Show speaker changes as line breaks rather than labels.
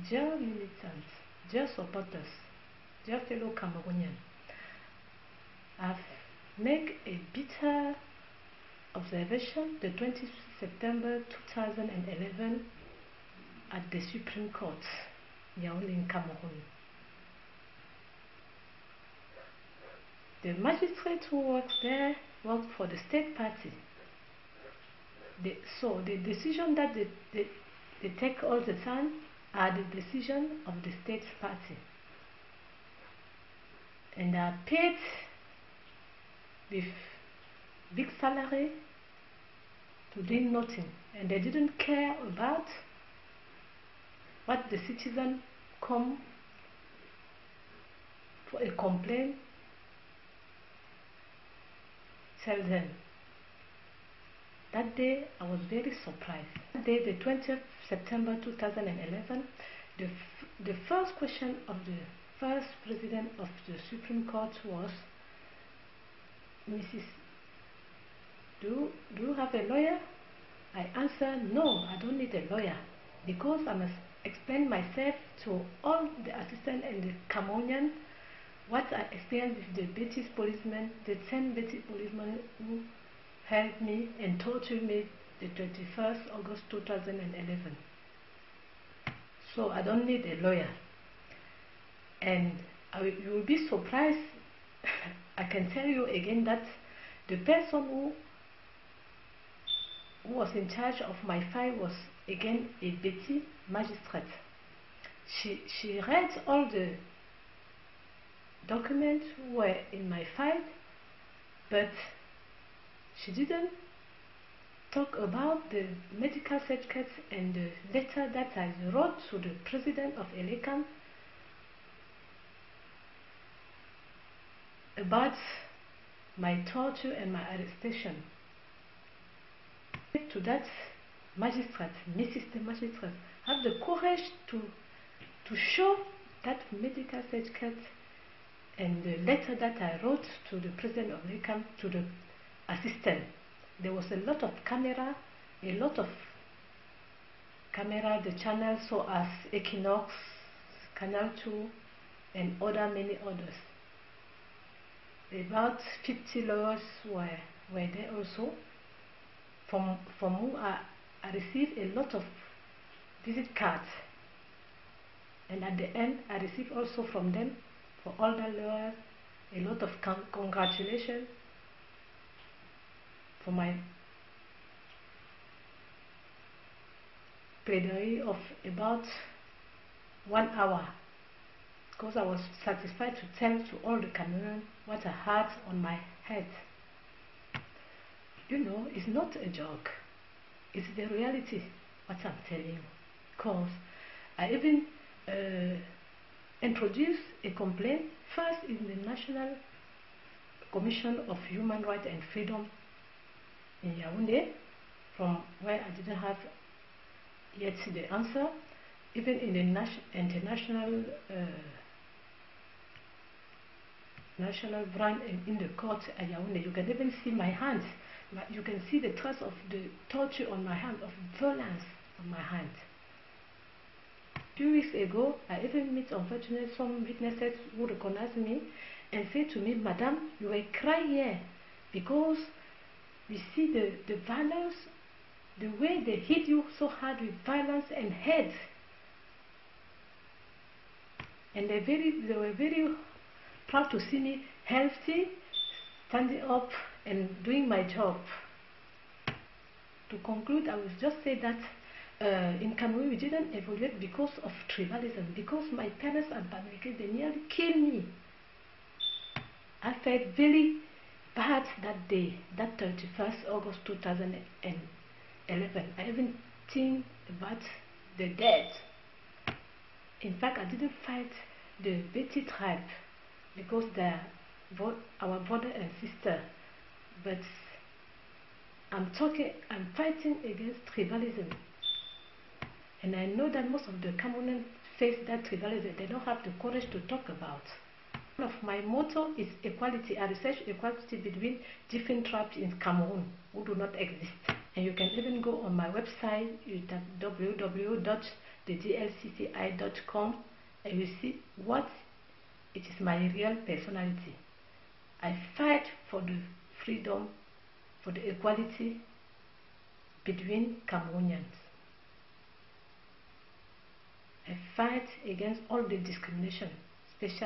Dear militants, dear supporters, dear fellow Cameroonians, I've made a bitter observation the 20th September 2011 at the Supreme Court, Yaoundé in Cameroon. The magistrate who works there worked for the state party. So the decision that they take all the time are the decision of the state party. And they are paid with big salary to do nothing. And they didn't care about what the citizen come for a complaint, tell them. That day I was very surprised. That day, the 20th September 2011, the first question of the first president of the Supreme Court was, Mrs. Do you have a lawyer? I answered, no, I don't need a lawyer, because I must explain myself to all the assistants and the Cameroonians what I experienced with the British policemen, the 10 British policemen who helped me and tortured me the 21st August 2011. So I don't need a lawyer. And you will be surprised, I can tell you again that the person who was in charge of my file was again a Betty magistrate. She read all the documents were in my file, but she didn't talk about the medical certificates and the letter that I wrote to the president of ELECAM about my torture and my arrestation. To that magistrate, Mrs. the magistrate, have the courage to show that medical certificate and the letter that I wrote to the president of ELECAM, to the assistant. There was a lot of camera, the channels so as Equinox, Canal 2, and many others. About 50 lawyers were there also, from whom I received a lot of visit cards. And at the end, I received also from them, for all the lawyers, a lot of congratulations for my plaidoyer of about 1 hour, because I was satisfied to tell to all the Cameroonians what I had on my head. You know, it's not a joke, it's the reality, what I'm telling you. Because I even introduced a complaint first in the National Commission of Human Rights and Freedom in Yaoundé, from where I didn't have yet the answer, even in the international national branch in the court at Yaoundé. You can even see my hands. You can see the trace of the torture on my hand, of violence on my hand. A few weeks ago, I even met, unfortunately, some witnesses who recognized me and said to me, Madam, you were crying here because we see the violence, the way they hit you so hard with violence and hate. And they were very proud to see me healthy, standing up and doing my job. To conclude, I will just say that in Cameroon we didn't evaluate because of tribalism, because my parents are Bamileke, they nearly killed me. I felt very bad that day, that 31st August 2011. I even think about the dead. In fact, I didn't fight the Betty tribe because they're our brother and sister, but I'm fighting against tribalism. And I know that most of the Cameroonians face that tribalism. They don't have the courage to talk about. One of my motto is equality. I research equality between different tribes in Cameroon who do not exist. And you can even go on my website, www the DLCCI.com, and you see what it is my real personality. I fight for the freedom, for the equality between Cameroonians. I fight against all the discrimination, especially